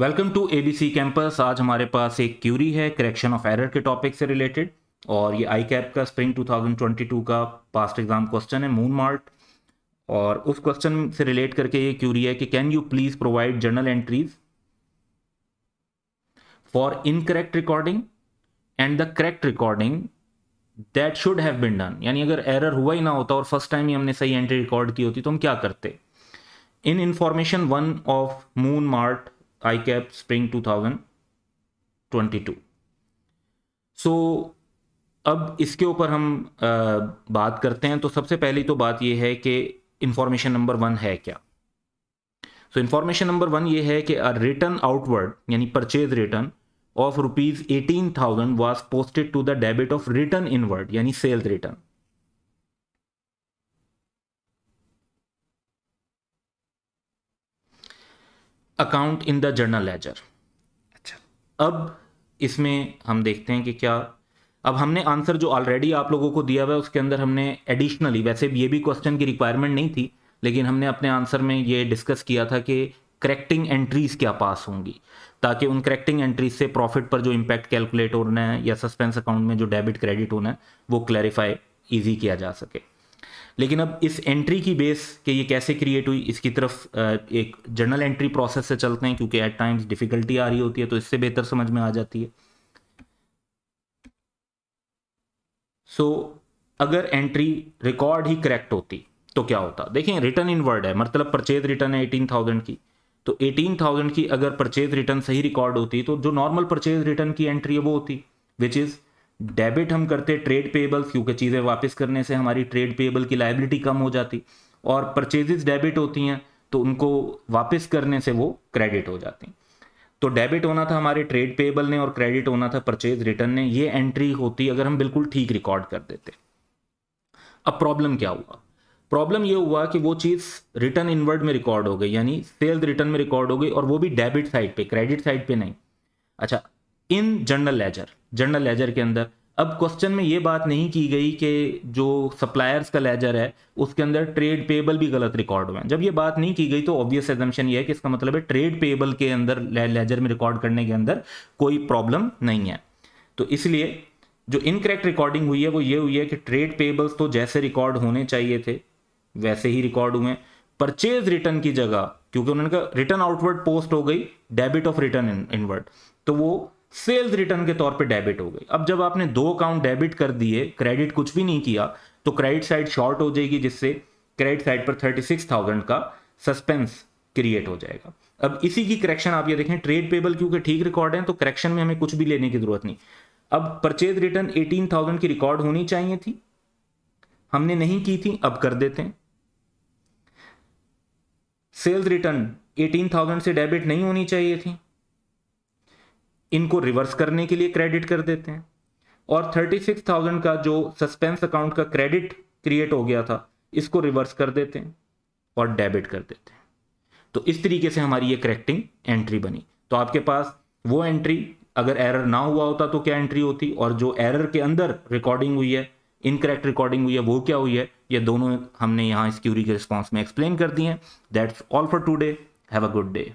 Welcome to ABC campus. आज हमारे पास एक क्यूरी है करेक्शन ऑफ एरर के टॉपिक से रिलेटेड, और ये आई कैप का स्प्रिंग 2022 का पास्ट एग्जाम क्वेश्चन है मून मार्ट। और उस क्वेश्चन से रिलेट करके ये क्यूरी है कि can you please provide journal entries for incorrect recording and the correct recording that should have been done. यानी अगर एरर हुआ ही ना होता और फर्स्ट टाइम ही हमने सही एंट्री रिकॉर्ड की होती तो हम क्या करते। इन information 1 of moon mart I cap spring 2022। सो अब इसके ऊपर हम बात करते हैं। तो सबसे पहली तो बात यह है कि इंफॉर्मेशन नंबर 1 है क्या। सो इंफॉर्मेशन नंबर 1 ये है कि रिटर्न आउटवर्ड यानी purchase return of ₹18,000 was posted to the debit of return inward यानी sales return. Account in the journal ledger. अच्छा, अब इसमें हम देखते हैं कि क्या, अब हमने आंसर जो ऑलरेडी आप लोगों को दिया हुआ है उसके अंदर हमने एडिशनली, वैसे ये भी क्वेश्चन की रिक्वायरमेंट नहीं थी, लेकिन हमने अपने आंसर में ये डिस्कस किया था कि करेक्टिंग एंट्रीज क्या पास होंगी, ताकि उन करेक्टिंग एंट्रीज से प्रॉफिट पर जो इम्पैक्ट कैलकुलेट होना है या सस्पेंस अकाउंट में जो डेबिट क्रेडिट होना है वो क्लैरिफाई ईजी किया जा सके। लेकिन अब इस एंट्री की बेस के ये कैसे क्रिएट हुई इसकी तरफ एक जर्नल एंट्री प्रोसेस से चलते हैं, क्योंकि एट टाइम्स डिफिकल्टी आ रही होती है तो इससे बेहतर समझ में आ जाती है। सो अगर एंट्री रिकॉर्ड ही करेक्ट होती तो क्या होता। देखें, रिटर्न इनवर्ड है, मतलब परचेज रिटर्न है 18,000 की। तो 18,000 की अगर परचेज रिटर्न सही रिकॉर्ड होती तो जो नॉर्मल परचेज रिटर्न की एंट्री है वो होती विच इज डेबिट हम करते ट्रेड पेबल्स, क्योंकि चीज़ें वापस करने से हमारी ट्रेड पेबल की लायबिलिटी कम हो जाती, और परचेजेस डेबिट होती हैं तो उनको वापस करने से वो क्रेडिट हो जाती। तो डेबिट होना था हमारे ट्रेड पेबल ने और क्रेडिट होना था परचेज रिटर्न ने। ये एंट्री होती अगर हम बिल्कुल ठीक रिकॉर्ड कर देते। अब प्रॉब्लम क्या हुआ। प्रॉब्लम ये हुआ कि वो चीज़ रिटर्न इनवर्ड में रिकॉर्ड हो गई, यानी सेल्स रिटर्न में रिकॉर्ड हो गई, और वो भी डेबिट साइड पे, क्रेडिट साइड पे नहीं। अच्छा, इन जर्नल लेजर के अंदर अब क्वेश्चन में ये बात नहीं की गई कि जो सप्लायर्स का लेजर है उसके अंदर ट्रेड पेबल भी गलत रिकॉर्ड हुए हैं। जब ये बात नहीं की गई तो ऑब्वियस एजम्पशन ये है कि इसका मतलब है ट्रेड पेबल के अंदर लेजर में रिकॉर्ड करने के अंदर कोई प्रॉब्लम नहीं है। तो इसलिए जो इनकरेक्ट रिकॉर्डिंग हुई है वो ये हुई है कि ट्रेड पेबल्स तो जैसे रिकॉर्ड होने चाहिए थे वैसे ही रिकॉर्ड हुए। परचेज रिटर्न की जगह, क्योंकि उन्होंने कहा रिटर्न आउटवर्ड पोस्ट हो गई डेबिट ऑफ रिटर्न इनवर्ड, तो वो सेल्स रिटर्न के तौर पे डेबिट हो गई। अब जब आपने 2 अकाउंट डेबिट कर दिए, क्रेडिट कुछ भी नहीं किया, तो क्रेडिट साइड शॉर्ट हो जाएगी, जिससे क्रेडिट साइड पर 36,000 का सस्पेंस क्रिएट हो जाएगा। अब इसी की करेक्शन आप ये देखें, ट्रेड पेबल क्योंकि ठीक रिकॉर्ड है तो करेक्शन में हमें कुछ भी लेने की जरूरत नहीं। अब परचेज रिटर्न 18,000 की रिकॉर्ड होनी चाहिए थी, हमने नहीं की थी, अब कर देते हैं। सेल्स रिटर्न 18,000 से डेबिट नहीं होनी चाहिए थी, इनको रिवर्स करने के लिए क्रेडिट कर देते हैं, और 36,000 का जो सस्पेंस अकाउंट का क्रेडिट क्रिएट हो गया था इसको रिवर्स कर देते हैं और डेबिट कर देते हैं। तो इस तरीके से हमारी ये करेक्टिंग एंट्री बनी। तो आपके पास वो एंट्री, अगर एरर ना हुआ होता तो क्या एंट्री होती, और जो एरर के अंदर रिकॉर्डिंग हुई है, इनकरेक्ट रिकॉर्डिंग हुई है, वो क्या हुई है, ये दोनों हमने यहाँ इस क्यूरी के रिस्पॉन्स में एक्सप्लेन कर दी हैं। That's all for today. Have a good day.